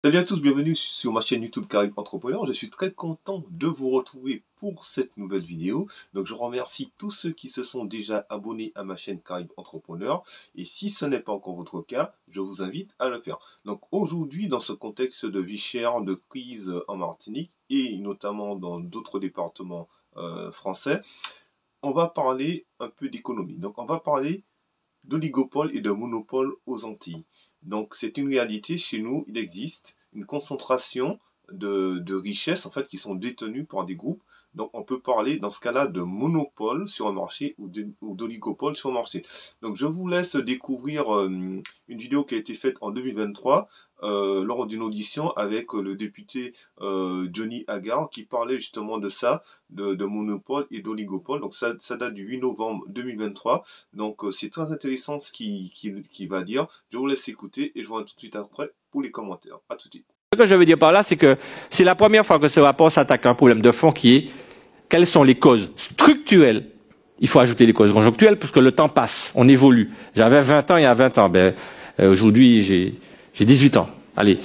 Salut à tous, bienvenue sur ma chaîne YouTube Caraïbes Entrepreneur. Je suis très content de vous retrouver pour cette nouvelle vidéo. Donc je remercie tous ceux qui se sont déjà abonnés à ma chaîne Caraïbes Entrepreneur. Et si ce n'est pas encore votre cas, je vous invite à le faire. Donc aujourd'hui, dans ce contexte de vie chère, de crise en Martinique et notamment dans d'autres départements français, on va parler un peu d'économie. Donc on va parler d'oligopole et de monopole aux Antilles. Donc c'est une réalité chez nous, il existe une concentration de richesses en fait qui sont détenues par des groupes. Donc on peut parler dans ce cas-là de monopole sur un marché ou d'oligopole sur un marché. Donc je vous laisse découvrir une vidéo qui a été faite en 2023 lors d'une audition avec le député Johnny Agar qui parlait justement de ça, de monopole et d'oligopole. Donc ça date du 8 novembre 2023. Donc c'est très intéressant ce qu'il va dire. Je vous laisse écouter et je vous reviens tout de suite après pour les commentaires. À tout de suite. Ce que je veux dire par là, c'est que c'est la première fois que ce rapport s'attaque à un problème de fond qui est quelles sont les causes structurelles. Il faut ajouter les causes conjoncturelles parce que le temps passe, on évolue. J'avais 20 ans il y a 20 ans. Aujourd'hui, j'ai 18 ans. Allez,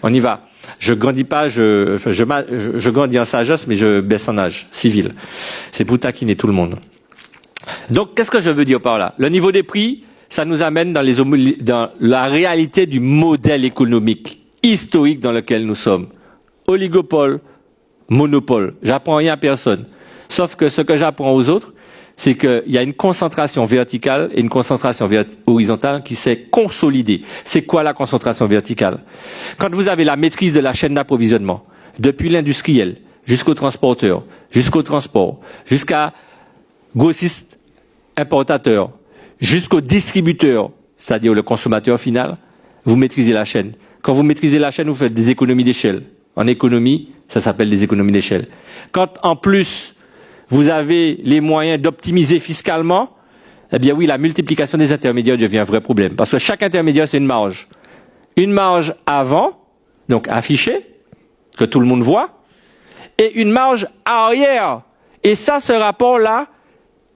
on y va. Je grandis pas, je grandis en sagesse, mais je baisse en âge civil. C'est pour taquiner tout le monde. Donc, qu'est-ce que je veux dire par là? Le niveau des prix, ça nous amène dans la réalité du modèle économique historique dans lequel nous sommes. Oligopole, monopole. J'apprends rien à personne. Sauf que ce que j'apprends aux autres, c'est qu'il y a une concentration verticale et une concentration horizontale qui s'est consolidée. C'est quoi la concentration verticale? Quand vous avez la maîtrise de la chaîne d'approvisionnement, depuis l'industriel, jusqu'au transporteur, jusqu'au transport, jusqu'à grossiste importateur, jusqu'au distributeur, c'est-à-dire le consommateur final, vous maîtrisez la chaîne. Quand vous maîtrisez la chaîne, vous faites des économies d'échelle. En économie, ça s'appelle des économies d'échelle. Quand, en plus, vous avez les moyens d'optimiser fiscalement, eh bien oui, la multiplication des intermédiaires devient un vrai problème. Parce que chaque intermédiaire, c'est une marge. Une marge avant, donc affichée, que tout le monde voit, et une marge arrière. Et ça, ce rapport-là,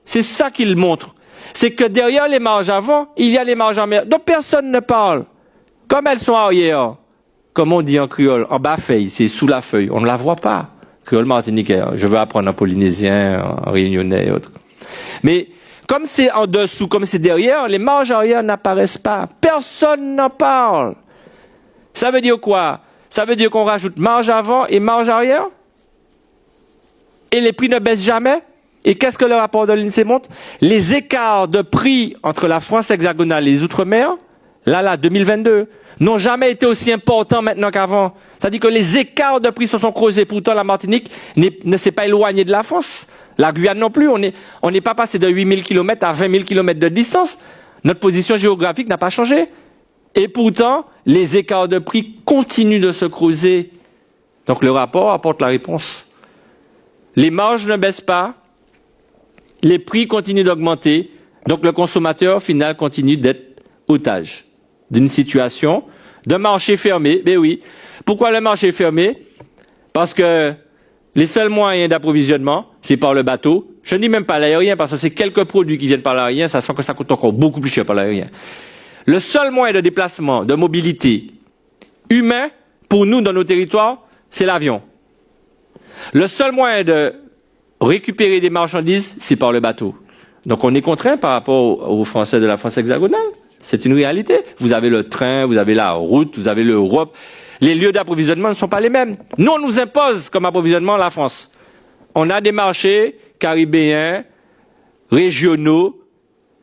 c'est ça qu'il montre. C'est que derrière les marges avant, il y a les marges arrière. Donc personne ne parle. Comme elles sont arrière, comme on dit en créole, en bas feuille, c'est sous la feuille, on ne la voit pas. Créole martiniquais, je veux apprendre en polynésien, en réunionnais et autres. Mais comme c'est en dessous, comme c'est derrière, les marges arrière n'apparaissent pas. Personne n'en parle. Ça veut dire quoi? Ça veut dire qu'on rajoute marge avant et marge arrière? Et les prix ne baissent jamais? Et qu'est-ce que le rapport de l'INSEE montre? Les écarts de prix entre la France hexagonale et les Outre-mer, là, 2022, n'ont jamais été aussi importants maintenant qu'avant. C'est-à-dire que les écarts de prix se sont creusés. Pourtant, la Martinique ne s'est pas éloignée de la France. La Guyane non plus. On n'est pas passé de 8000 km à 20 000 km de distance. Notre position géographique n'a pas changé. Et pourtant, les écarts de prix continuent de se creuser. Donc le rapport apporte la réponse. Les marges ne baissent pas. Les prix continuent d'augmenter. Donc le consommateur final continue d'être otage d'une situation de marché fermé. Ben oui. Pourquoi le marché est fermé? Parce que les seuls moyens d'approvisionnement, c'est par le bateau. Je ne dis même pas l'aérien, parce que c'est quelques produits qui viennent par l'aérien, ça sent que ça coûte encore beaucoup plus cher par l'aérien. Le seul moyen de déplacement, de mobilité humain, pour nous, dans nos territoires, c'est l'avion. Le seul moyen de récupérer des marchandises, c'est par le bateau. Donc on est contraint par rapport aux Français de la France hexagonale. C'est une réalité. Vous avez le train, vous avez la route, vous avez l'Europe. Les lieux d'approvisionnement ne sont pas les mêmes. Nous, on nous impose comme approvisionnement la France. On a des marchés caribéens, régionaux,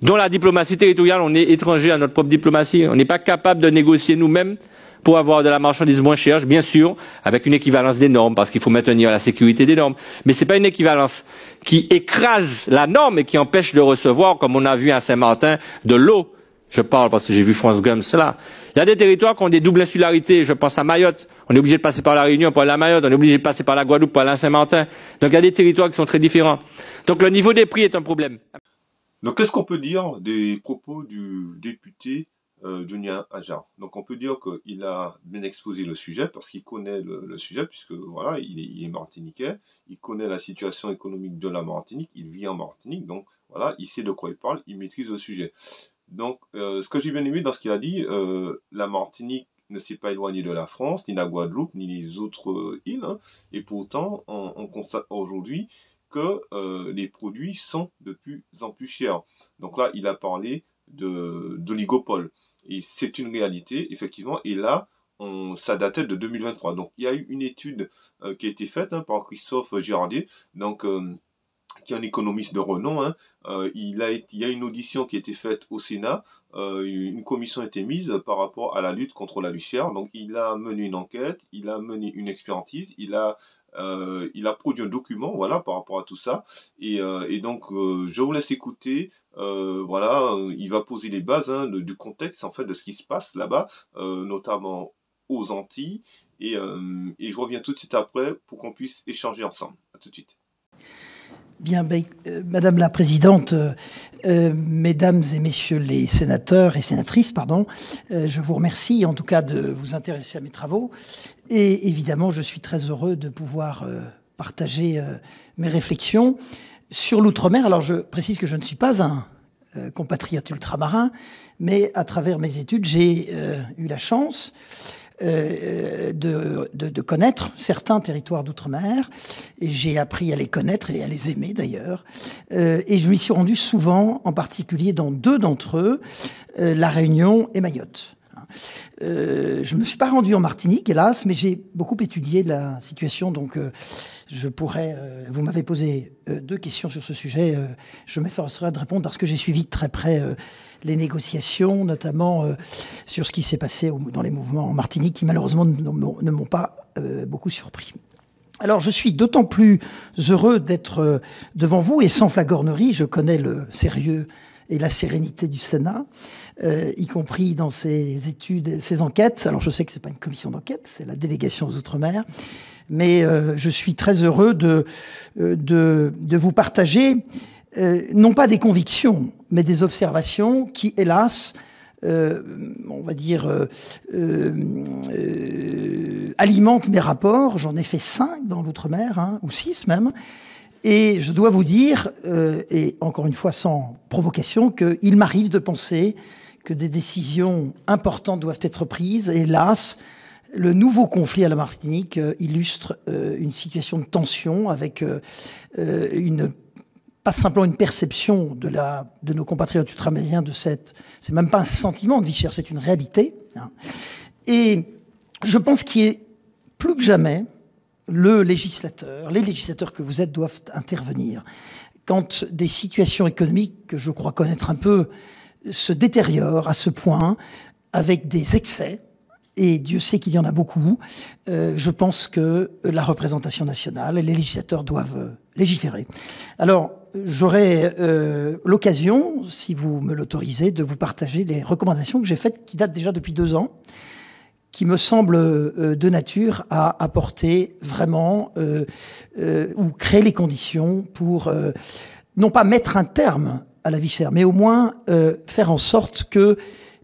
dont la diplomatie territoriale, on est étranger à notre propre diplomatie. On n'est pas capable de négocier nous-mêmes pour avoir de la marchandise moins chère, bien sûr, avec une équivalence des normes, parce qu'il faut maintenir la sécurité des normes. Mais c'est pas une équivalence qui écrase la norme et qui empêche de recevoir, comme on a vu à Saint-Martin, de l'eau. Je parle parce que j'ai vu France Gums là. Il y a des territoires qui ont des doubles insularités. Je pense à Mayotte. On est obligé de passer par la Réunion pour aller à Mayotte. On est obligé de passer par la Guadeloupe pour aller à Saint-Martin. Donc il y a des territoires qui sont très différents. Donc le niveau des prix est un problème. Donc qu'est-ce qu'on peut dire des propos du député Johnny Agar? Donc on peut dire qu'il a bien exposé le sujet parce qu'il connaît le sujet, puisque voilà, il est martiniquais, il connaît la situation économique de la Martinique, il vit en Martinique, donc voilà, il sait de quoi il parle, il maîtrise le sujet. Donc, ce que j'ai bien aimé dans ce qu'il a dit, la Martinique ne s'est pas éloigné de la France, ni la Guadeloupe, ni les autres îles, hein, et pourtant, on constate aujourd'hui que les produits sont de plus en plus chers. Donc là, il a parlé d'oligopole. Et c'est une réalité, effectivement, et là, ça datait de 2023. Donc, il y a eu une étude qui a été faite, hein, par Christophe Girardet, donc, qui est un économiste de renom. Hein. Il y a une audition qui a été faite au Sénat, une commission a été mise par rapport à la lutte contre la vie chère. Donc, il a mené une enquête, il a mené une expertise, il a produit un document, voilà, par rapport à tout ça. Et donc, je vous laisse écouter. Voilà, il va poser les bases, hein, du contexte, en fait, de ce qui se passe là-bas, notamment aux Antilles. Et je reviens tout de suite après pour qu'on puisse échanger ensemble. À tout de suite. Bien, Madame la Présidente, Mesdames et Messieurs les sénateurs et sénatrices, pardon, je vous remercie en tout cas de vous intéresser à mes travaux. Et évidemment, je suis très heureux de pouvoir partager mes réflexions sur l'outre-mer. Alors, je précise que je ne suis pas un compatriote ultramarin, mais à travers mes études, j'ai eu la chance de connaître certains territoires d'outre-mer, et j'ai appris à les connaître et à les aimer d'ailleurs. Et je m'y suis rendu souvent, en particulier dans deux d'entre eux, La Réunion et Mayotte. Je ne me suis pas rendu en Martinique, hélas, mais j'ai beaucoup étudié la situation, donc je pourrais... vous m'avez posé deux questions sur ce sujet, je m'efforcerai de répondre parce que j'ai suivi de très près les négociations, notamment sur ce qui s'est passé dans les mouvements en Martinique, qui malheureusement ne m'ont pas beaucoup surpris. Alors je suis d'autant plus heureux d'être devant vous, et sans flagornerie, je connais le sérieux et la sérénité du Sénat, y compris dans ses études, ses enquêtes. Alors je sais que c'est pas une commission d'enquête, c'est la délégation aux Outre-mer, mais je suis très heureux de vous partager non pas des convictions, mais des observations qui, hélas, on va dire, alimentent mes rapports. J'en ai fait 5 dans l'outre-mer, hein, ou 6 même. Et je dois vous dire, et encore une fois sans provocation, qu'il m'arrive de penser que des décisions importantes doivent être prises. Et hélas, le nouveau conflit à la Martinique illustre une situation de tension avec pas simplement une perception de nos compatriotes ultramarins c'est même pas un sentiment de vie chère, c'est une réalité. Hein. Et je pense qu'il est plus que jamais les législateurs que vous êtes doivent intervenir quand des situations économiques que je crois connaître un peu se détériorent à ce point avec des excès. Et Dieu sait qu'il y en a beaucoup. Je pense que la représentation nationale et les législateurs doivent légiférer. Alors, j'aurai l'occasion, si vous me l'autorisez, de vous partager les recommandations que j'ai faites, qui datent déjà depuis 2 ans, qui me semblent de nature à apporter vraiment ou créer les conditions pour non pas mettre un terme à la vie chère, mais au moins faire en sorte que,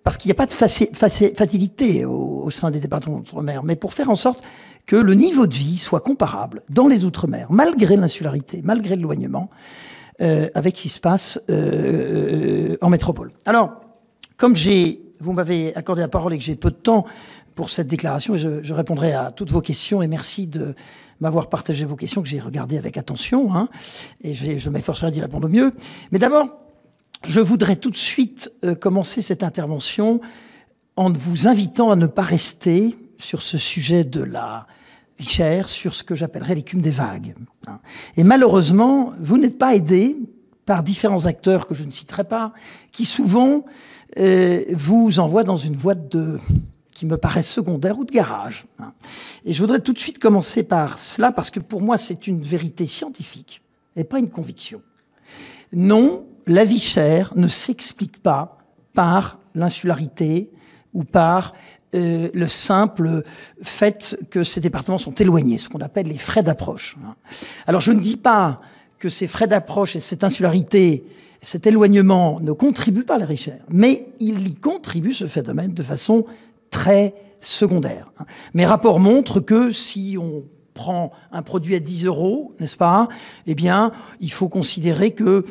parce qu'il n'y a pas de facilité au sein des départements d'outre-mer, mais pour faire en sorte que le niveau de vie soit comparable dans les outre-mer, malgré l'insularité, malgré l'éloignement, avec ce qui se passe en métropole. Alors, comme vous m'avez accordé la parole et que j'ai peu de temps pour cette déclaration, et je répondrai à toutes vos questions, et merci de m'avoir partagé vos questions, que j'ai regardées avec attention, hein, et je m'efforcerai d'y répondre au mieux. Mais d'abord, je voudrais tout de suite commencer cette intervention en vous invitant à ne pas rester sur ce sujet de la vie chère, sur ce que j'appellerais l'écume des vagues. Et malheureusement, vous n'êtes pas aidés par différents acteurs que je ne citerai pas, qui souvent vous envoient dans une voie qui me paraît secondaire ou de garage. Et je voudrais tout de suite commencer par cela, parce que pour moi, c'est une vérité scientifique et pas une conviction. Non, la vie chère ne s'explique pas par l'insularité ou par le simple fait que ces départements sont éloignés, ce qu'on appelle les frais d'approche. Alors je ne dis pas que ces frais d'approche et cette insularité, cet éloignement ne contribuent pas à la vie chère, mais il y contribue, ce phénomène, de façon très secondaire. Mes rapports montrent que si on prend un produit à 10 €, n'est-ce pas, eh bien, il faut considérer que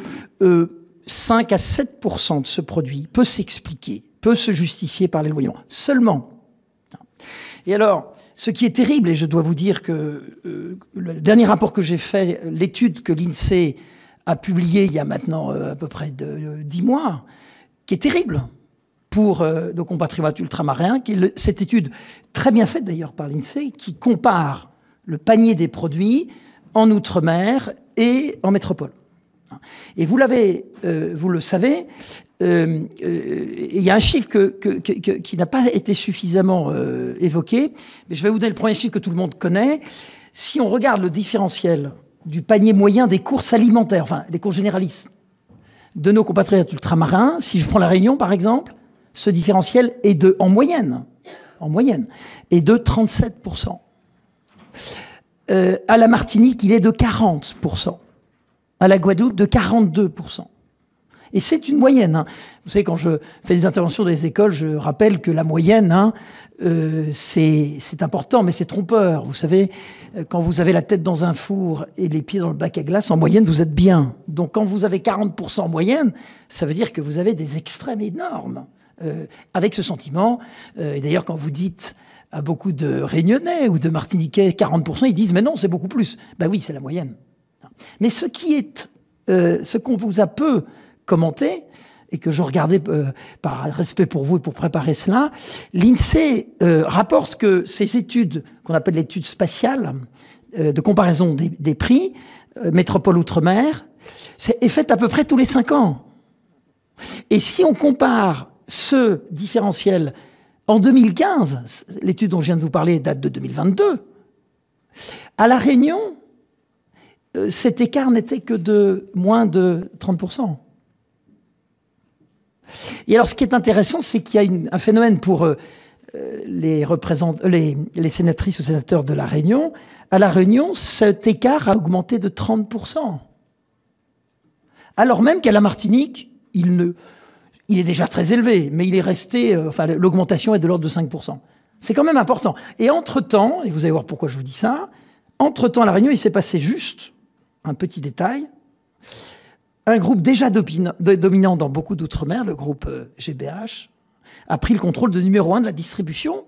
5 à 7% de ce produit peut s'expliquer, peut se justifier par l'éloignement. Seulement. Et alors, ce qui est terrible, et je dois vous dire que le dernier rapport que j'ai fait, l'étude que l'INSEE a publiée il y a maintenant à peu près 10 mois, qui est terrible pour nos compatriotes ultramarins, qui est cette étude très bien faite d'ailleurs par l'INSEE, qui compare le panier des produits en Outre-mer et en métropole. Et vous le savez, il y a un chiffre qui n'a pas été suffisamment évoqué, mais je vais vous donner le premier chiffre que tout le monde connaît. Si on regarde le différentiel du panier moyen des courses alimentaires, enfin les courses généralistes de nos compatriotes ultramarins, si je prends la Réunion par exemple, ce différentiel est en moyenne, est de 37%. À la Martinique, il est de 40%. À la Guadeloupe, de 42%. Et c'est une moyenne. Hein. Vous savez, quand je fais des interventions dans les écoles, je rappelle que la moyenne, c'est important, mais c'est trompeur. Vous savez, quand vous avez la tête dans un four et les pieds dans le bac à glace, en moyenne, vous êtes bien. Donc quand vous avez 40% en moyenne, ça veut dire que vous avez des extrêmes énormes. Avec ce sentiment, et d'ailleurs quand vous dites à beaucoup de Réunionnais ou de Martiniquais 40%, ils disent « mais non, c'est beaucoup plus ». Ben oui, c'est la moyenne. Mais ce qu'on vous a peu commenté, et que je regardais par respect pour vous et pour préparer cela, l'INSEE rapporte que ces études, qu'on appelle l'étude spatiale, de comparaison des prix, métropole-outre-mer, est faite à peu près tous les 5 ans. Et si on compare ce différentiel en 2015, l'étude dont je viens de vous parler date de 2022, à La Réunion, cet écart n'était que de moins de 30%. Et alors, ce qui est intéressant, c'est qu'il y a un phénomène pour les sénatrices ou sénateurs de La Réunion. À La Réunion, cet écart a augmenté de 30%. Alors même qu'à la Martinique, il est déjà très élevé, mais il est resté, l'augmentation est de l'ordre de 5%. C'est quand même important. Et entre-temps, et vous allez voir pourquoi je vous dis ça, entre-temps, à La Réunion, il s'est passé juste un petit détail. Un groupe déjà dominant dans beaucoup d'outre-mer, le groupe GBH, a pris le contrôle de numéro 1 de la distribution,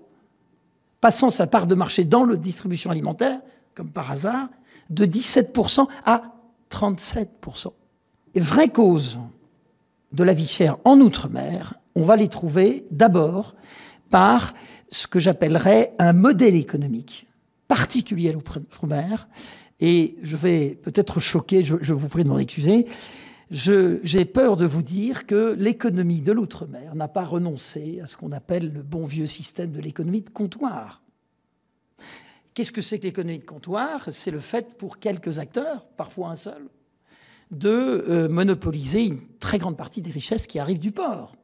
passant sa part de marché dans la distribution alimentaire, comme par hasard, de 17% à 37%. Et vraie cause de la vie chère en outre-mer, on va les trouver d'abord par ce que j'appellerais un modèle économique particulier à l'outre-mer. Et je vais peut-être choquer, je vous prie de m'en excuser, j'ai peur de vous dire que l'économie de l'outre-mer n'a pas renoncé à ce qu'on appelle le bon vieux système de l'économie de comptoir. Qu'est-ce que c'est que l'économie de comptoir? C'est le fait pour quelques acteurs, parfois un seul, de monopoliser une très grande partie des richesses qui arrivent du port.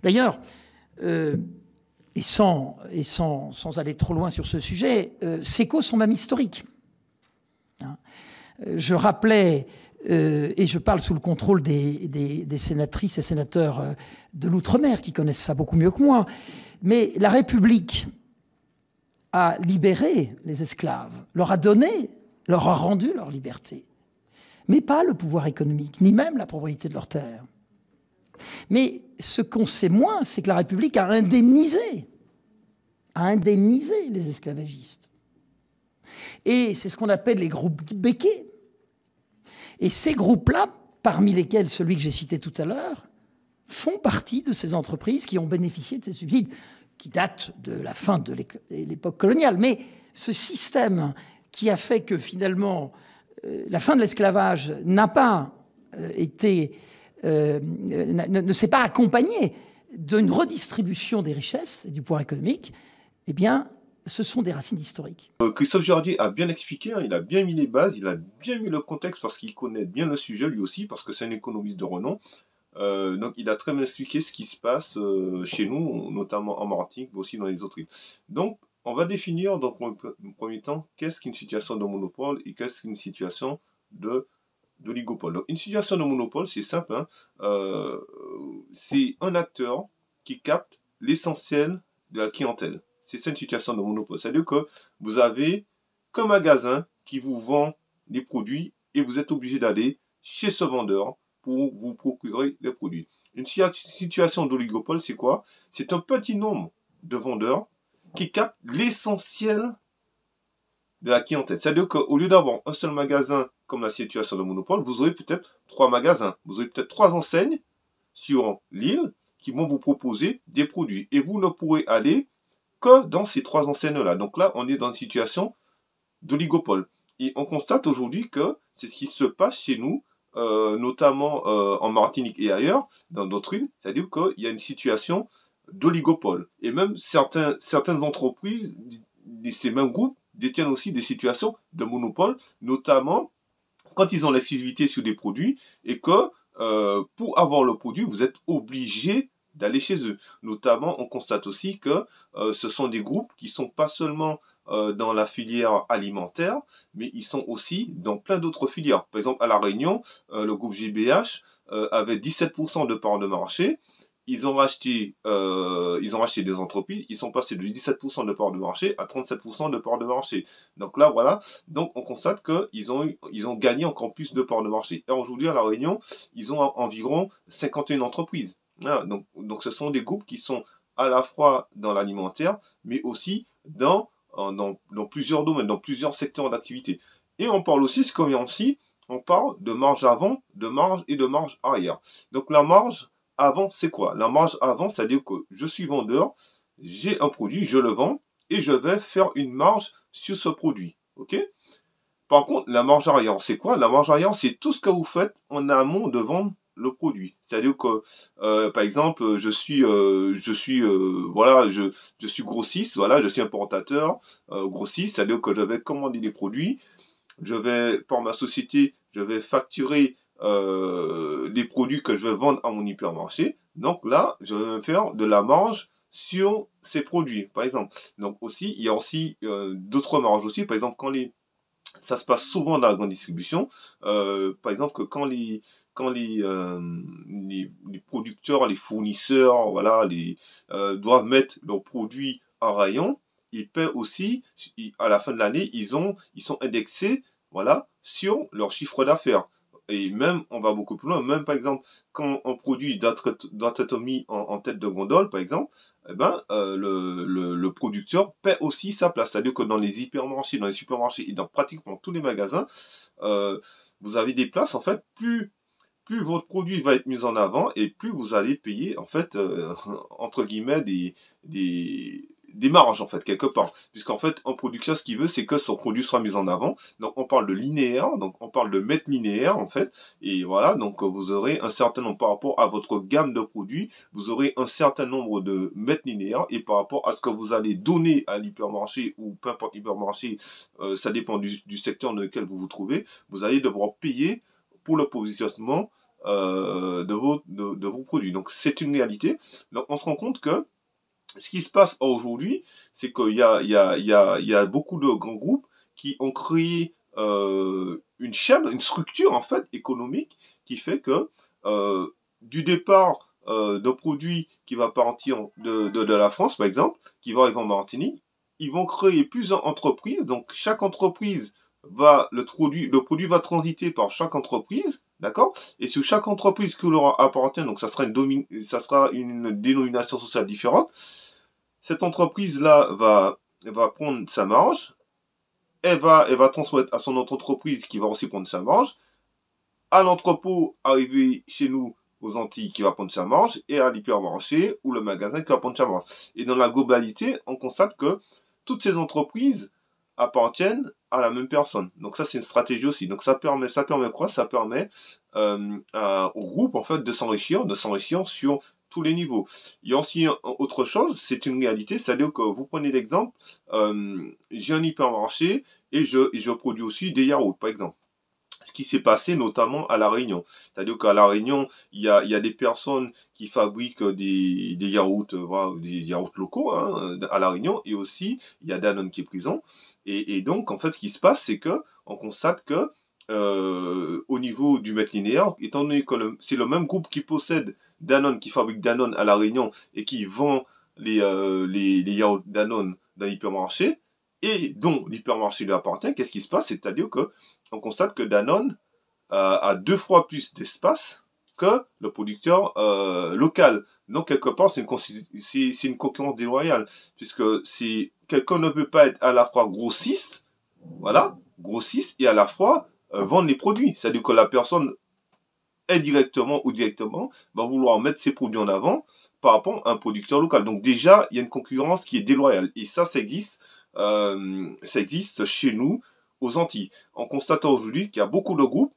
D'ailleurs, et sans aller trop loin sur ce sujet, ces causes sont même historiques. Hein. Je rappelais, et je parle sous le contrôle des sénatrices et sénateurs de l'outre-mer qui connaissent ça beaucoup mieux que moi, mais la République a libéré les esclaves, leur a rendu leur liberté, mais pas le pouvoir économique, ni même la propriété de leurs terres. Mais ce qu'on sait moins, c'est que la République a indemnisé les esclavagistes. Et c'est ce qu'on appelle les groupes béquets. Et ces groupes-là, parmi lesquels celui que j'ai cité tout à l'heure, font partie de ces entreprises qui ont bénéficié de ces subsides, qui datent de la fin de l'époque coloniale. Mais ce système qui a fait que finalement la fin de l'esclavage n'a pas ne s'est pas accompagné d'une redistribution des richesses et du pouvoir économique, eh bien, ce sont des racines historiques. Christophe Girardier a bien expliqué, hein, il a bien mis les bases, il a bien mis le contexte parce qu'il connaît bien le sujet lui aussi, parce que c'est un économiste de renom. Donc il a très bien expliqué ce qui se passe chez nous, notamment en Martinique, mais aussi dans les autres îles. Donc on va définir dans un premier temps qu'est-ce qu'une situation de monopole et qu'est-ce qu'une situation d'oligopole. Donc une situation de monopole, c'est simple, hein, c'est un acteur qui capte l'essentiel de la clientèle. C'est ça une situation de monopole. C'est-à-dire que vous avez qu'un magasin qui vous vend les produits et vous êtes obligé d'aller chez ce vendeur pour vous procurer les produits. Une situation d'oligopole, c'est quoi? C'est un petit nombre de vendeurs qui captent l'essentiel de la clientèle. C'est-à-dire qu'au lieu d'avoir un seul magasin comme la situation de monopole, vous aurez peut-être 3 magasins. Vous aurez peut-être 3 enseignes sur l'île qui vont vous proposer des produits. Et vous ne pourrez aller que dans ces 3 enseignes-là. Donc là, on est dans une situation d'oligopole. Et on constate aujourd'hui que c'est ce qui se passe chez nous, notamment en Martinique et ailleurs, dans d'autres îles. C'est-à-dire qu'il y a une situation d'oligopole. Et même certaines entreprises, ces mêmes groupes, détiennent aussi des situations de monopole, notamment quand ils ont l'exclusivité sur des produits et que pour avoir le produit, vous êtes obligé d'aller chez eux. Notamment, on constate aussi que ce sont des groupes qui sont pas seulement dans la filière alimentaire, mais ils sont aussi dans plein d'autres filières. Par exemple, à La Réunion, le groupe GBH avait 17% de part de marché. Ils ont racheté des entreprises, ils sont passés de 17% de part de marché à 37% de part de marché. Donc là, voilà. Donc on constate qu'ils ont gagné encore plus de part de marché. Et aujourd'hui, à La Réunion, ils ont environ 51 entreprises. Voilà. Donc ce sont des groupes qui sont à la fois dans l'alimentaire, mais aussi dans plusieurs domaines, dans plusieurs secteurs d'activité. Et on parle aussi, c'est comme ici, on parle de marge avant, de marge et de marge arrière. Donc la marge avant, c'est quoi? La marge avant, c'est-à-dire que je suis vendeur, j'ai un produit, je le vends, et je vais faire une marge sur ce produit. Ok? Par contre, la marge arrière, c'est quoi? La marge arrière, c'est tout ce que vous faites en amont de vendre le produit. C'est-à-dire que, par exemple, je suis grossiste, voilà, je suis importateur, grossiste, c'est-à-dire que je vais commander des produits, par ma société, je vais facturer les produits que je vais vendre à mon hypermarché. Donc là, je vais me faire de la marge sur ces produits, par exemple. Donc aussi, il y a aussi d'autres marges aussi. Par exemple, ça se passe souvent dans la grande distribution. Par exemple, que quand les producteurs, les fournisseurs, voilà, doivent mettre leurs produits en rayon, ils paient aussi, à la fin de l'année, ils sont indexés, voilà, sur leur chiffre d'affaires. Et même, on va beaucoup plus loin, même par exemple, quand un produit doit être mis en tête de gondole, par exemple, eh ben, le producteur paie aussi sa place. C'est-à-dire que dans les hypermarchés, dans les supermarchés et dans pratiquement tous les magasins, vous avez des places, en fait, plus votre produit va être mis en avant et plus vous allez payer, en fait, entre guillemets, des marges, en fait, quelque part. Puisqu'en fait, un producteur, ce qu'il veut, c'est que son produit soit mis en avant. Donc, on parle de linéaire, donc on parle de mètre linéaire, en fait. Et voilà, donc vous aurez un certain nombre, par rapport à votre gamme de produits, vous aurez un certain nombre de mètres linéaires. Et par rapport à ce que vous allez donner à l'hypermarché, ou peu importe l'hypermarché, ça dépend du secteur dans lequel vous vous trouvez, vous allez devoir payer pour le positionnement de vos produits. Donc, c'est une réalité. Donc, on se rend compte que ce qui se passe aujourd'hui, c'est qu'il y a beaucoup de grands groupes qui ont créé une chaîne, une structure en fait économique qui fait que du départ de produits qui va partir de la France par exemple, qui va arriver en Martinique, ils vont créer plusieurs entreprises. Donc chaque entreprise le produit va transiter par chaque entreprise. D'accord? Et sur chaque entreprise qui leur appartient, donc ça sera une dénomination sociale différente. Cette entreprise-là va prendre sa marge. Elle va transmettre à son autre entreprise qui va aussi prendre sa marge. À l'entrepôt, arrivé chez nous, aux Antilles, qui va prendre sa marge. Et à l'hypermarché ou le magasin qui va prendre sa marge. Et dans la globalité, on constate que toutes ces entreprises appartiennent à la même personne. Donc ça, c'est une stratégie aussi. Donc ça permet quoi? Ça permet au groupe en fait de s'enrichir sur tous les niveaux. Il y a aussi autre chose, c'est une réalité, c'est-à-dire que vous prenez l'exemple, j'ai un hypermarché et je produis aussi des yaourts, par exemple. Ce qui s'est passé notamment à La Réunion. C'est-à-dire qu'à La Réunion, il y a des personnes qui fabriquent des yaourts, voilà, des yaourts locaux hein, à La Réunion, et aussi il y a Danone qui est présent. Et donc, en fait, ce qui se passe, c'est que on constate que au niveau du mètre linéaire, étant donné que c'est le même groupe qui possède Danone, qui fabrique Danone à La Réunion et qui vend les yaourts Danone dans l'hypermarché, et dont l'hypermarché lui appartient, qu'est-ce qui se passe? C'est-à-dire que on constate que Danone a 2 fois plus d'espace que le producteur local. Donc, quelque part, c'est une concurrence déloyale, puisque quelqu'un ne peut pas être à la fois grossiste, voilà, grossiste, et à la fois vendre les produits. C'est-à-dire que la personne, indirectement ou directement, va vouloir mettre ses produits en avant par rapport à un producteur local. Donc déjà, il y a une concurrence qui est déloyale. Et ça existe chez nous, aux Antilles. En constatant aujourd'hui qu'il y a beaucoup de groupes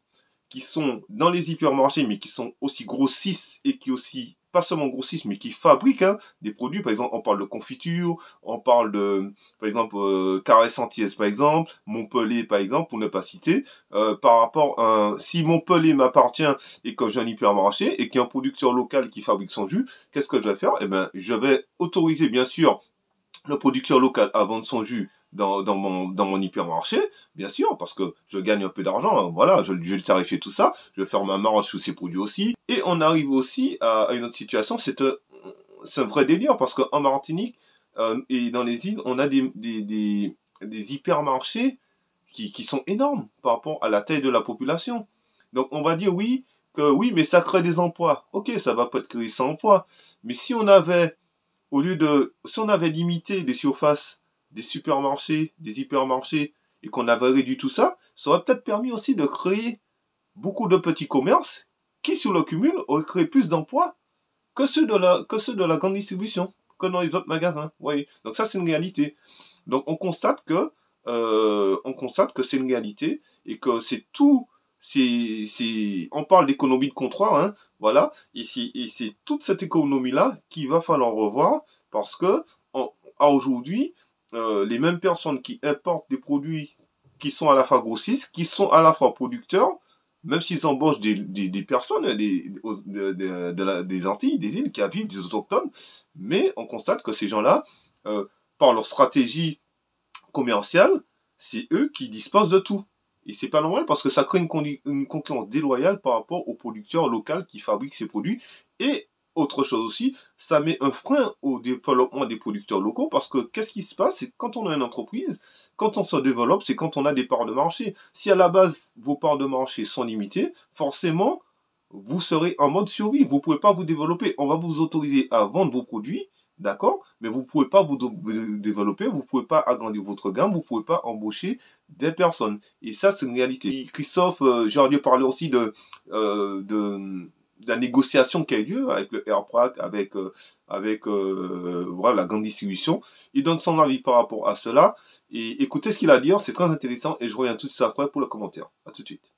qui sont dans les hypermarchés, mais qui sont aussi grossistes et qui aussi, pas seulement grossistes, mais qui fabriquent des produits. Par exemple, on parle de confiture, on parle de, par exemple, Caresse Antillaise, par exemple, Montpellier, par exemple, pour ne pas citer. Par rapport à si Montpellier m'appartient et que j'ai un hypermarché et qu'il y a un producteur local qui fabrique son jus, qu'est-ce que je vais faire? Eh ben, je vais autoriser, bien sûr, le producteur local à vendre son jus dans mon hypermarché, bien sûr, parce que je gagne un peu d'argent, voilà, je vais le tarifier tout ça, je vais faire ma marge sur ces produits aussi. Et on arrive aussi à une autre situation, c'est un vrai délire, parce qu'en Martinique et dans les îles, on a des hypermarchés qui sont énormes par rapport à la taille de la population. Donc on va dire oui, mais ça crée des emplois. Ok, ça va pas te créer 100 emplois, mais si on avait limité les surfaces des supermarchés, des hypermarchés, et qu'on avait réduit tout ça, ça aurait peut-être permis aussi de créer beaucoup de petits commerces qui, sur le cumul, auraient créé plus d'emplois que ceux de la grande distribution, que dans les autres magasins. Oui. Donc ça, c'est une réalité. Donc on constate que c'est une réalité et que c'est tout. On parle d'économie de comptoir, voilà, et c'est toute cette économie-là qu'il va falloir revoir parce que à aujourd'hui, les mêmes personnes qui importent des produits qui sont à la fois grossistes, qui sont à la fois producteurs, même s'ils embauchent des personnes des Antilles, des îles qui vivent, des autochtones, mais on constate que ces gens-là, par leur stratégie commerciale, c'est eux qui disposent de tout. Et c'est pas normal parce que ça crée une concurrence déloyale par rapport aux producteurs locaux qui fabriquent ces produits. Et autre chose aussi, ça met un frein au développement des producteurs locaux parce que qu'est-ce qui se passe? C'est quand on a une entreprise, quand on se développe, c'est quand on a des parts de marché. Si à la base, vos parts de marché sont limitées, forcément, vous serez en mode survie. Vous ne pouvez pas vous développer. On va vous autoriser à vendre vos produits, d'accord? Mais vous ne pouvez pas vous développer, vous ne pouvez pas agrandir votre gamme, vous ne pouvez pas embaucher des personnes. Et ça, c'est une réalité. Christophe, j'ai envie de parler aussi de la négociation qui a eu lieu avec le Airprac, avec voilà, la grande distribution. Il donne son avis par rapport à cela. Et écoutez ce qu'il a à dire, c'est très intéressant. Et je reviens tout de suite après pour le commentaire. À tout de suite.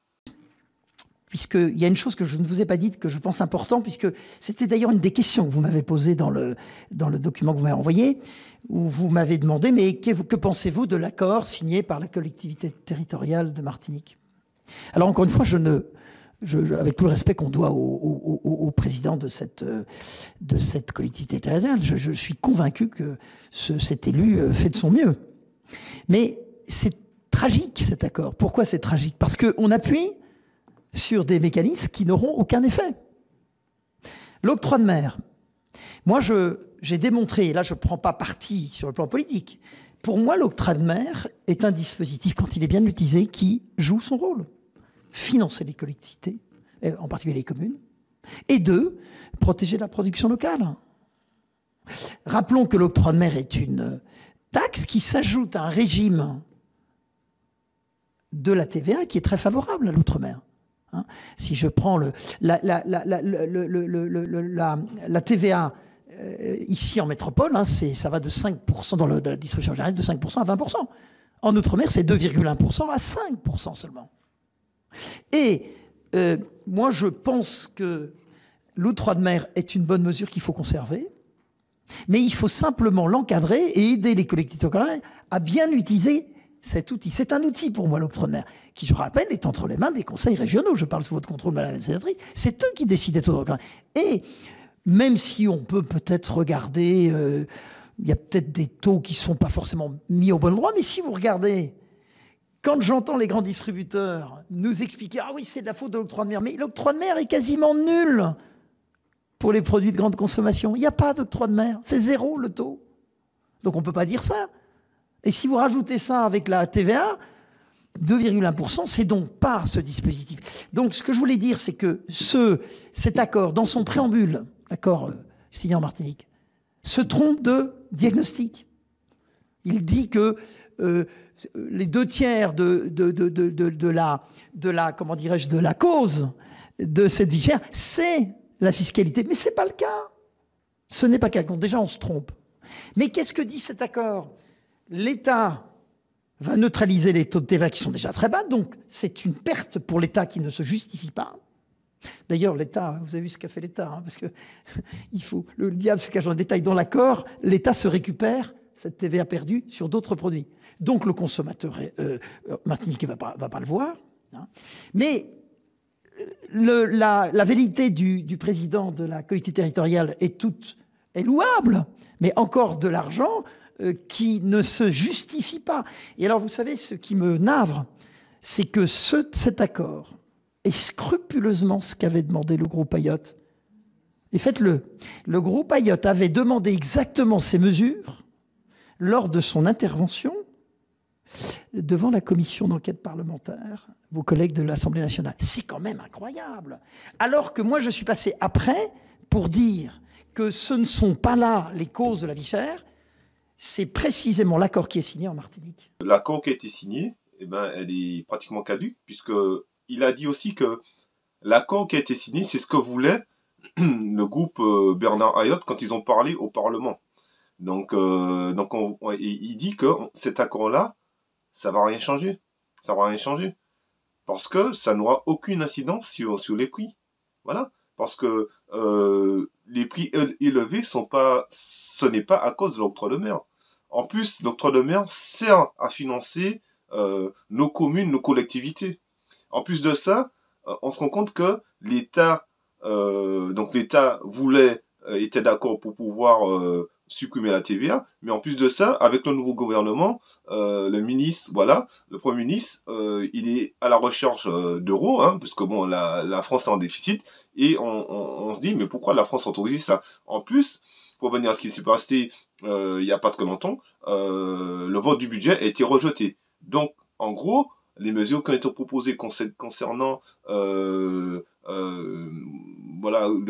Puisqu'il y a une chose que je ne vous ai pas dite, que je pense important, puisque c'était d'ailleurs une des questions que vous m'avez posées dans le document que vous m'avez envoyé, où vous m'avez demandé, mais que pensez-vous de l'accord signé par la collectivité territoriale de Martinique? Alors encore une fois, avec tout le respect qu'on doit au président de cette collectivité territoriale, je suis convaincu que cet élu fait de son mieux. Mais c'est tragique cet accord. Pourquoi c'est tragique? Parce qu'on appuie sur des mécanismes qui n'auront aucun effet. L'octroi de mer. Moi, j'ai démontré, et là je ne prends pas parti sur le plan politique, pour moi l'octroi de mer est un dispositif, quand il est bien utilisé, qui joue son rôle. Financer les collectivités, en particulier les communes, et deux, protéger la production locale. Rappelons que l'octroi de mer est une taxe qui s'ajoute à un régime de la TVA qui est très favorable à l'outre-mer. Si je prends la TVA ici en métropole, ça va de 5% dans la distribution générale, de 5% à 20%. En outre-mer, c'est 2,1% à 5% seulement. Et moi, je pense que l'octroi de mer est une bonne mesure qu'il faut conserver, mais il faut simplement l'encadrer et aider les collectivités locales à bien utiliser cet outil. C'est un outil pour moi, l'octroi de mer, qui, je rappelle, est entre les mains des conseils régionaux. Je parle sous votre contrôle, madame la sénatrice. C'est eux qui décident des taux de recul. Et même si on peut peut-être regarder, il y a peut-être des taux qui ne sont pas forcément mis au bon endroit, mais si vous regardez, quand j'entends les grands distributeurs nous expliquer « Ah oui, c'est de la faute de l'octroi de mer », mais l'octroi de mer est quasiment nul pour les produits de grande consommation. Il n'y a pas d'octroi de mer. C'est zéro, le taux. Donc on ne peut pas dire ça. Et si vous rajoutez ça avec la TVA, 2,1%, c'est donc par ce dispositif. Donc ce que je voulais dire, c'est que cet accord, dans son préambule, l'accord signé en Martinique, se trompe de diagnostic. Il dit que les 2/3 comment dirais-je, de la cause de cette vie chère, c'est la fiscalité. Mais ce n'est pas le cas. Ce n'est pas le cas. Donc déjà, on se trompe. Mais qu'est-ce que dit cet accord? L'État va neutraliser les taux de TVA qui sont déjà très bas, donc c'est une perte pour l'État qui ne se justifie pas. D'ailleurs, l'État, vous avez vu ce qu'a fait l'État, hein, parce que le diable se cache dans le détail. Dans l'accord, l'État se récupère cette TVA perdue sur d'autres produits. Donc le consommateur martiniquais ne va pas le voir. Hein. Mais la vérité du président de la collectivité territoriale est louable, mais encore de l'argent qui ne se justifie pas. Et alors, vous savez, ce qui me navre, c'est que cet accord est scrupuleusement ce qu'avait demandé le groupe Ayotte. Et faites-le. Le groupe Ayotte avait demandé exactement ces mesures lors de son intervention devant la commission d'enquête parlementaire, vos collègues de l'Assemblée nationale. C'est quand même incroyable. Alors que moi, je suis passé après pour dire que ce ne sont pas là les causes de la vie chère, c'est précisément l'accord qui est signé en Martinique. L'accord qui a été signé, eh ben, elle est pratiquement caduque, puisqu'il a dit aussi que l'accord qui a été signé, c'est ce que voulait le groupe Bernard Ayotte quand ils ont parlé au Parlement. Donc il dit que cet accord-là, ça va rien changer. Ça va rien changer. Parce que ça n'aura aucune incidence sur les prix. Voilà. Parce que les prix élevés ce n'est pas à cause de l'octroi de mer. En plus, l'octroi de mer sert à financer nos communes, nos collectivités. En plus de ça, on se rend compte que l'État, était d'accord pour pouvoir supprimer la TVA, mais en plus de ça, avec le nouveau gouvernement, le Premier ministre, il est à la recherche d'euros, hein, parce que bon, la France est en déficit, et on se dit, mais pourquoi la France autorise ça? En plus, pour venir à ce qui s'est passé il n'y a pas très longtemps, le vote du budget a été rejeté. Donc, en gros, les mesures qui ont été proposées concernant le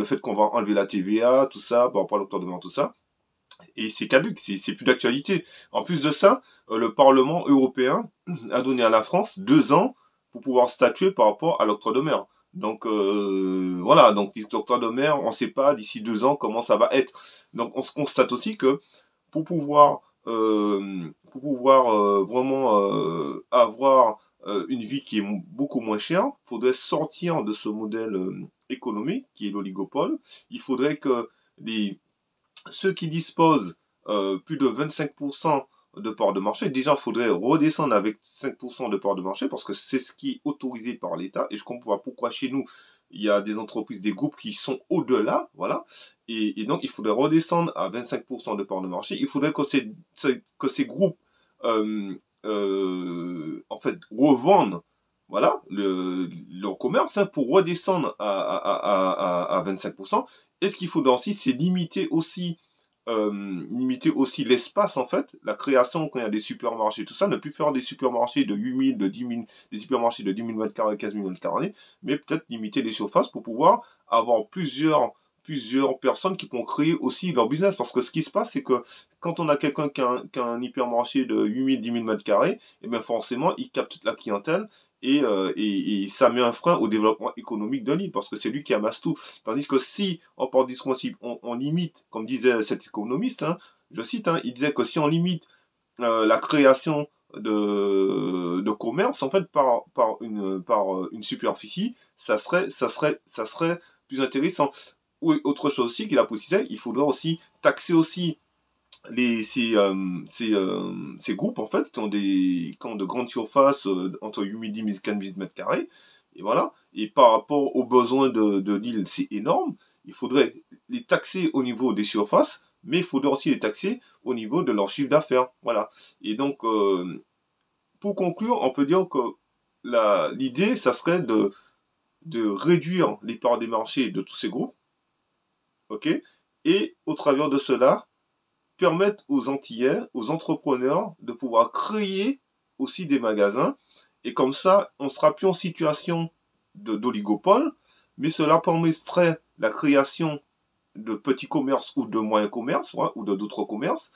fait qu'on va enlever la TVA, tout ça, par rapport à l'octroi de mer, tout ça, et c'est caduque, c'est plus d'actualité. En plus de ça, le Parlement européen a donné à la France 2 ans pour pouvoir statuer par rapport à l'octroi de mer. Donc donc l'octroi de mer, on ne sait pas d'ici 2 ans comment ça va être. Donc on se constate aussi que pour pouvoir vraiment avoir une vie qui est beaucoup moins chère, il faudrait sortir de ce modèle économique qui est l'oligopole. Il faudrait que ceux qui disposent plus de 25% de part de marché, déjà, il faudrait redescendre avec 5% de part de marché parce que c'est ce qui est autorisé par l'État. Et je comprends pas pourquoi chez nous, il y a des entreprises, des groupes qui sont au-delà, voilà. Et donc, il faudrait redescendre à 25% de part de marché. Il faudrait que ces groupes, en fait, revendent, voilà, leur commerce, hein, pour redescendre à 25%. Et ce qu'il faudrait aussi, c'est limiter aussi l'espace, en fait, la création quand il y a des supermarchés, tout ça, ne plus faire des supermarchés de 8 000, de 10 000, des supermarchés de 10 000 m², 15 000 m², mais peut-être limiter les surfaces pour pouvoir avoir plusieurs personnes qui pourront créer aussi leur business. Parce que ce qui se passe, c'est que quand on a quelqu'un qui a un hypermarché de 8 000, 10 000 m², et bien forcément, il capte toute la clientèle. Et ça met un frein au développement économique de l'île, parce que c'est lui qui amasse tout. Tandis que si, en part du principe, on limite, comme disait cet économiste, hein, je cite, hein, il disait que si on limite la création de commerce, en fait, par une superficie, ça serait plus intéressant. Ou autre chose aussi qu'il a précisé, il faudra aussi taxer aussi ces groupes, en fait, qui ont de grandes surfaces, entre 8 000, 10 000, 15 000 m², et voilà. Et par rapport aux besoins de l'île, c'est énorme. Il faudrait les taxer au niveau des surfaces, mais il faudrait aussi les taxer au niveau de leur chiffre d'affaires, voilà. Et donc, pour conclure, on peut dire que l'idée, ça serait de réduire les parts des marchés de tous ces groupes, ok, et au travers de cela, permettre aux Antillais, aux entrepreneurs, de pouvoir créer aussi des magasins Et comme ça, on sera plus en situation d'oligopole, mais cela permettrait la création de petits commerces ou de moyens commerces, ou de d'autres commerces.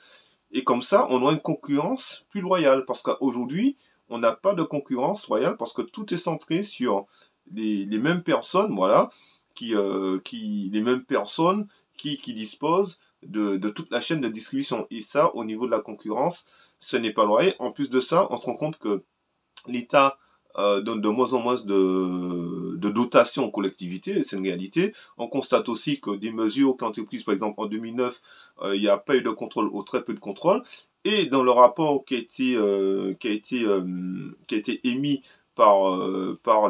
Et comme ça, on aura une concurrence plus loyale. Parce qu'aujourd'hui, on n'a pas de concurrence loyale parce que tout est centré sur les mêmes personnes, voilà, les mêmes personnes qui disposent de toute la chaîne de distribution. Et ça, au niveau de la concurrence, ce n'est pas loyal. En plus de ça, on se rend compte que l'État donne de moins en moins de dotations aux collectivités, c'est une réalité. On constate aussi que des mesures qui ont été prises, par exemple en 2009, il n'y a pas eu de contrôle ou très peu de contrôle. Et dans le rapport qui a été émis par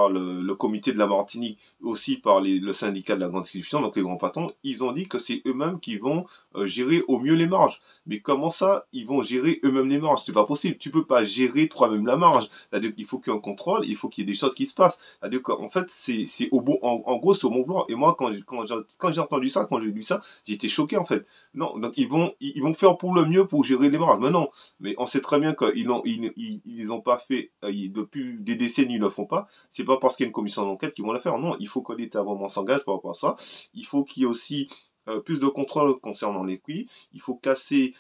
le comité de la Martinique, aussi par le syndicat de la grande distribution, donc les grands patrons, ils ont dit que c'est eux-mêmes qui vont gérer au mieux les marges. Mais comment ça, ils vont gérer eux-mêmes les marges? C'est pas possible. Tu peux pas gérer toi-même la marge. C'est-à-dire qu'il faut qu'il y ait un contrôle, il faut qu'il y ait des choses qui se passent. C'est-à-dire qu'en fait, c'est au bon, en gros, c'est au bon vouloir. Et moi, quand j'ai entendu ça, quand j'ai lu ça, j'étais choqué, en fait. Non, donc ils vont faire pour le mieux pour gérer les marges. Mais non. Mais on sait très bien qu'ils n'ont pas fait, depuis des décennies, ils ne le font pas. C'est pas parce qu'il y a une commission d'enquête qu'ils vont la faire. Non, il faut que l'État vraiment s'engage par rapport à ça. Il faut qu'il y ait aussi plus de contrôle concernant les prix. Il faut casser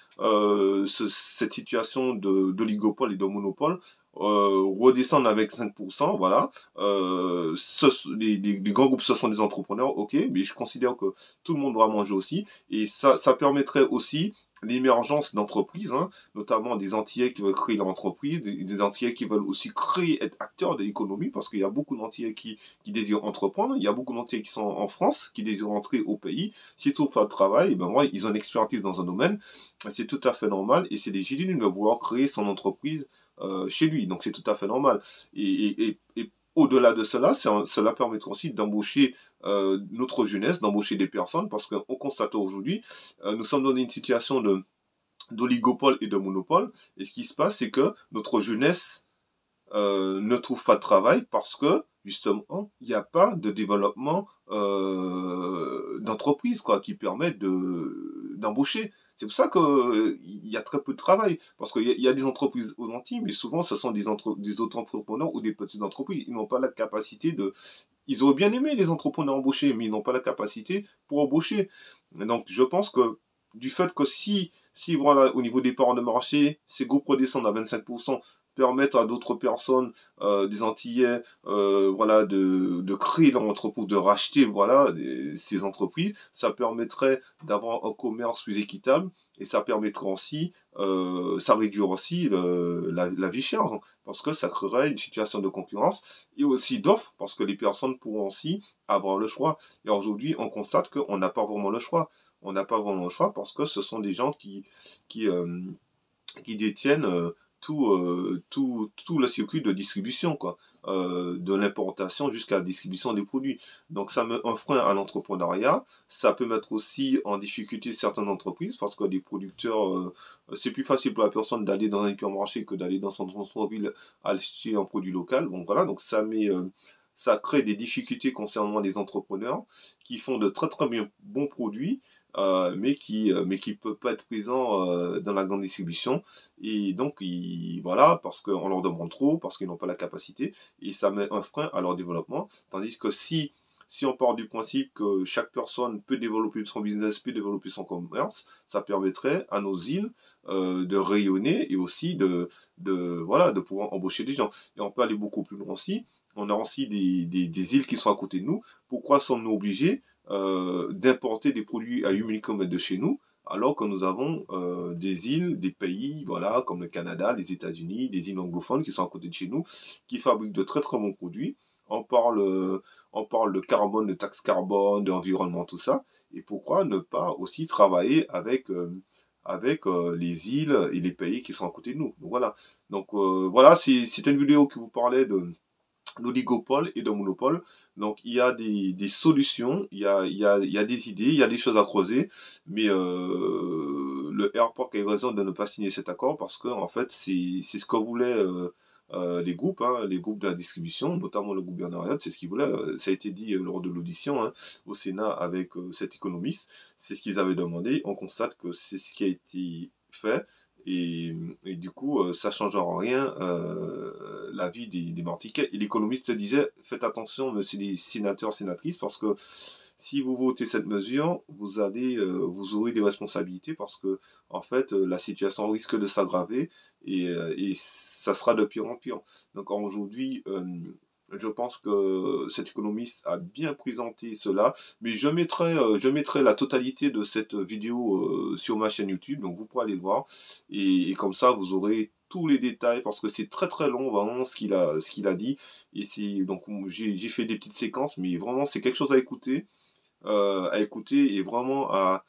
cette situation d'oligopole et de monopole. Redescendre avec 5%, voilà. Les grands groupes, ce sont des entrepreneurs, ok, mais je considère que tout le monde doit manger aussi. Et ça permettrait aussi l'émergence d'entreprises, hein, notamment des Antillais qui veulent créer leur entreprise, des Antillais qui veulent aussi créer, être acteurs de l'économie, parce qu'il y a beaucoup d'Antillais qui désirent entreprendre, il y a beaucoup d'Antillais qui sont en France, qui désirent entrer au pays. S'ils trouvent pas de travail, et ben moi, ils ont une expertise dans un domaine, c'est tout à fait normal, et c'est légitime de vouloir créer son entreprise chez lui, donc c'est tout à fait normal. Et au-delà de cela, cela permettra aussi d'embaucher notre jeunesse, d'embaucher des personnes, parce qu'on constate aujourd'hui, nous sommes dans une situation d'oligopole et de monopole, et ce qui se passe, c'est que notre jeunesse ne trouve pas de travail parce que, justement, il n'y a pas de développement d'entreprise, quoi, qui permet d'embaucher. C'est pour ça qu'il y a très peu de travail. Parce qu'il y a des entreprises aux Antilles, mais souvent, ce sont des auto-entrepreneurs ou des petites entreprises. Ils n'ont pas la capacité de... Ils auraient bien aimé les entrepreneurs embauchés, mais ils n'ont pas la capacité pour embaucher. Donc, je pense que du fait que si voilà, au niveau des parts de marché, ces groupes redescendent à 25%, permettre à d'autres personnes, des Antillais, voilà, de créer leur entreprise, de racheter, voilà, ces entreprises, ça permettrait d'avoir un commerce plus équitable et ça permettrait aussi, ça réduirait aussi la vie chère, hein, parce que ça créerait une situation de concurrence et aussi d'offres, parce que les personnes pourront aussi avoir le choix. Et aujourd'hui, on constate qu'on n'a pas vraiment le choix. On n'a pas vraiment le choix parce que ce sont des gens qui détiennent tout le circuit de distribution, quoi, de l'importation jusqu'à la distribution des produits. Donc ça met un frein à l'entrepreneuriat, ça peut mettre aussi en difficulté certaines entreprises parce que les producteurs, c'est plus facile pour la personne d'aller dans un hypermarché que d'aller dans son centre-ville acheter un produit local. Donc voilà, donc ça crée des difficultés concernant les entrepreneurs qui font de très très bons produits, mais qui peut pas être présent dans la grande distribution, et donc voilà, parce qu'on leur demande trop, parce qu'ils n'ont pas la capacité, et ça met un frein à leur développement. Tandis que si on part du principe que chaque personne peut développer son business, peut développer son commerce, ça permettrait à nos îles de rayonner et aussi voilà, de pouvoir embaucher des gens. Et on peut aller beaucoup plus loin aussi. On a aussi des îles qui sont à côté de nous. Pourquoi sommes-nous obligés d'importer des produits à 8 000 km de chez nous, alors que nous avons des îles, des pays, voilà, comme le Canada, les États-Unis, des îles anglophones qui sont à côté de chez nous, qui fabriquent de très très bons produits. On parle de carbone, de taxe carbone, d'environnement, tout ça. Et pourquoi ne pas aussi travailler avec les îles et les pays qui sont à côté de nous. Donc voilà. Donc voilà, c'est une vidéo qui vous parlait d'oligopole et de monopole. Donc il y a des solutions, il y a des idées, il y a des choses à creuser, mais le airport a raison de ne pas signer cet accord parce que en fait c'est ce que voulaient les groupes, hein, les groupes de la distribution, notamment le gouvernement, c'est ce qu'ils voulaient. Ça a été dit lors de l'audition, hein, au Sénat avec cet économiste, c'est ce qu'ils avaient demandé. On constate que c'est ce qui a été fait. Et du coup, ça change en rien la vie des Martiniquais. Et l'économiste disait, faites attention, monsieur les sénateurs, sénatrices, parce que si vous votez cette mesure, vous aurez des responsabilités parce que, en fait, la situation risque de s'aggraver et ça sera de pire en pire. Donc aujourd'hui, je pense que cet économiste a bien présenté cela, mais je mettrai la totalité de cette vidéo sur ma chaîne YouTube, donc vous pourrez aller le voir, et comme ça vous aurez tous les détails, parce que c'est très très long vraiment ce qu'il a dit, et donc j'ai fait des petites séquences, mais vraiment c'est quelque chose à écouter et vraiment à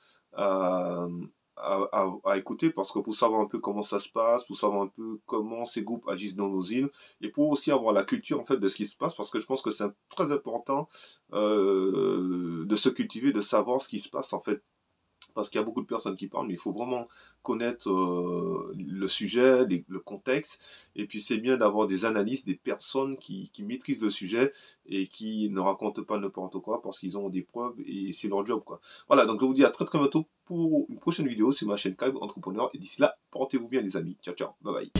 écouter, parce que pour savoir un peu comment ça se passe, pour savoir un peu comment ces groupes agissent dans nos îles, et pour aussi avoir la culture en fait de ce qui se passe, parce que je pense que c'est très important de se cultiver, de savoir ce qui se passe en fait. Parce qu'il y a beaucoup de personnes qui parlent, mais il faut vraiment connaître le sujet, le contexte. Et puis c'est bien d'avoir des analystes, des personnes qui maîtrisent le sujet et qui ne racontent pas n'importe quoi parce qu'ils ont des preuves et c'est leur job, quoi. Voilà, donc je vous dis à très très bientôt pour une prochaine vidéo sur ma chaîne Caribe Entrepreneur. Et d'ici là, portez-vous bien les amis. Ciao ciao, bye bye.